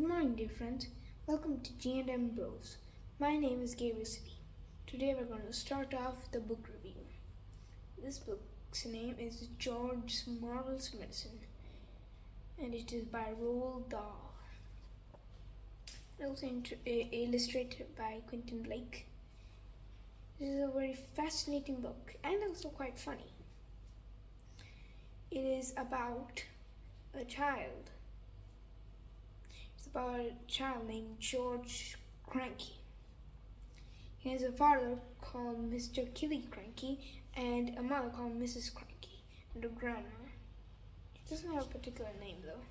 morning, dear friends. Welcome to G&MBroS. My name is GABRIEL. Today we're going to start off the book review. This book's name is George's Marvellous Medicine, and it is by Roald Dahl. Also illustrated by Quentin Blake. This is a very fascinating book and also quite funny. It is about a child. It's about a child named George Kranky. He has a father called Mr. Kranky and a mother called Mrs. Kranky and a grandma. He doesn't have a particular name though.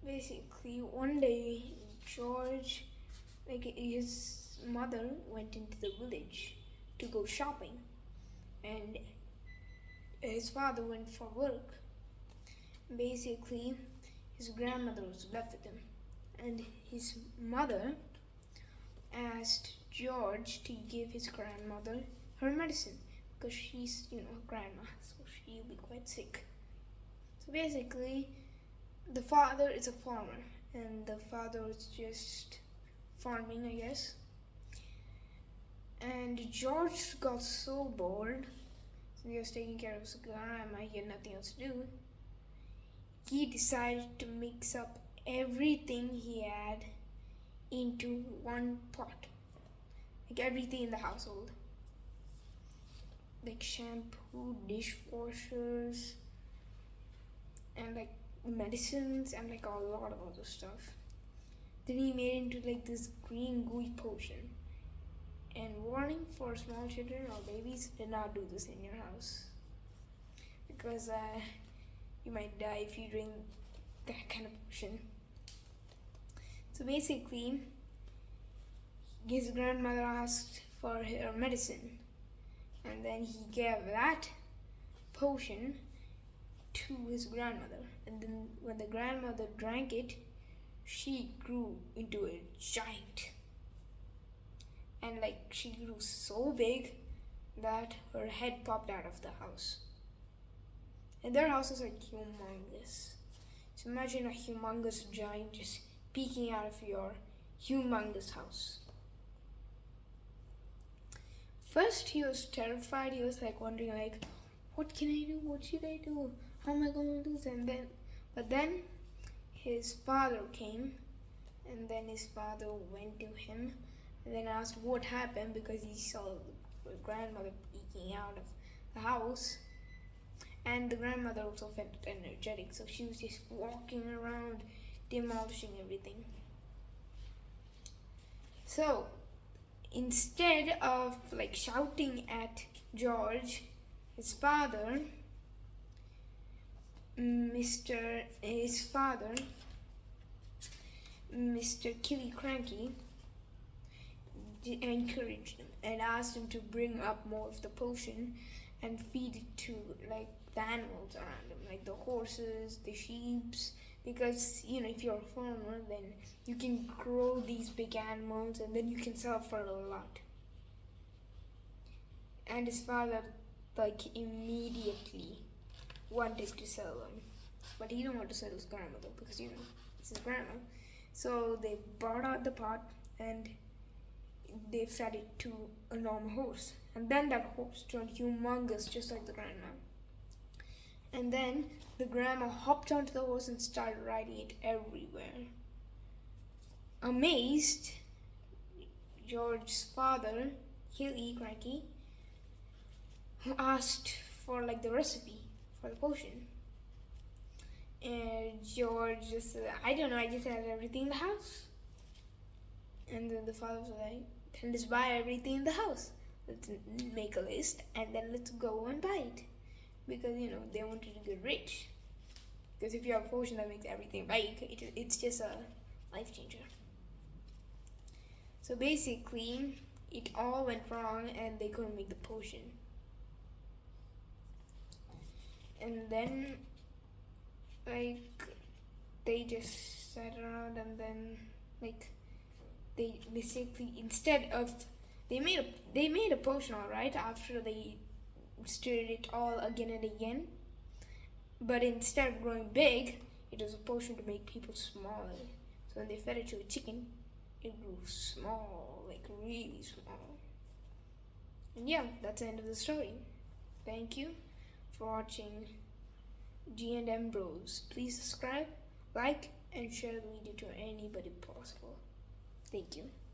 Basically, one day George, his mother went into the village to go shopping, and his father went for work. Basically, his grandmother was left with him, and his mother asked George to give his grandmother her medicine because she's, a grandma, so she'll be quite sick. So basically, the father is a farmer, and the father was just farming, I guess. And George got so bored, so he was taking care of his grandma, he had nothing else to do. He decided to mix up everything he had into one pot. Like everything in the household. Like shampoo, dishwashers, and like medicines, and like a lot of other stuff. Then he made it into this green gooey potion. And warning for small children or babies, do not do this in your house. Because you might die if you drink that kind of potion. So basically, his grandmother asked for her medicine, and then he gave that potion to his grandmother. And then when the grandmother drank it, she grew into a giant. And she grew so big that her head popped out of the house. And their house is humongous. So imagine a humongous giant just peeking out of your humongous house. First he was terrified. He was wondering what can I do? What should I do? How am I going to do this? But then his father came, and then his father went to him and then asked what happened, because he saw the grandmother peeking out of the house. And the grandmother also felt energetic, so she was just walking around, demolishing everything. So instead of shouting at George, his father, Mr. Kranky, encouraged him and asked him to bring up more of the potion and feed it to the animals around him, the horses, the sheeps, because if you're a farmer, then you can grow these big animals and then you can sell for a lot. And his father immediately wanted to sell them, but he didn't want to sell his grandmother because it's his grandma. So they brought out the pot and they fed it to a normal horse, and then that horse turned humongous just like the grandma. And then the grandma hopped onto the horse and started riding it everywhere. Amazed, George's father, Kranky, asked for the recipe for the potion. And George just said, I don't know, I just had everything in the house. And then the father was like, then just buy everything in the house. Let's make a list and then let's go and buy it. Because, they wanted to get rich. Because if you have a potion that makes everything right, it's just a life changer. So basically, it all went wrong and they couldn't make the potion. And then, they just sat around and then, they basically, instead of, they made a potion, alright, after they stirred it all again and again. But instead of growing big, it It was a potion to make people smaller. So when they fed it to a chicken, it grew small, like really small. And yeah, that's the end of the story. Thank you for watching G&MBroS. Please subscribe, like, and share the video to anybody possible. Thank you.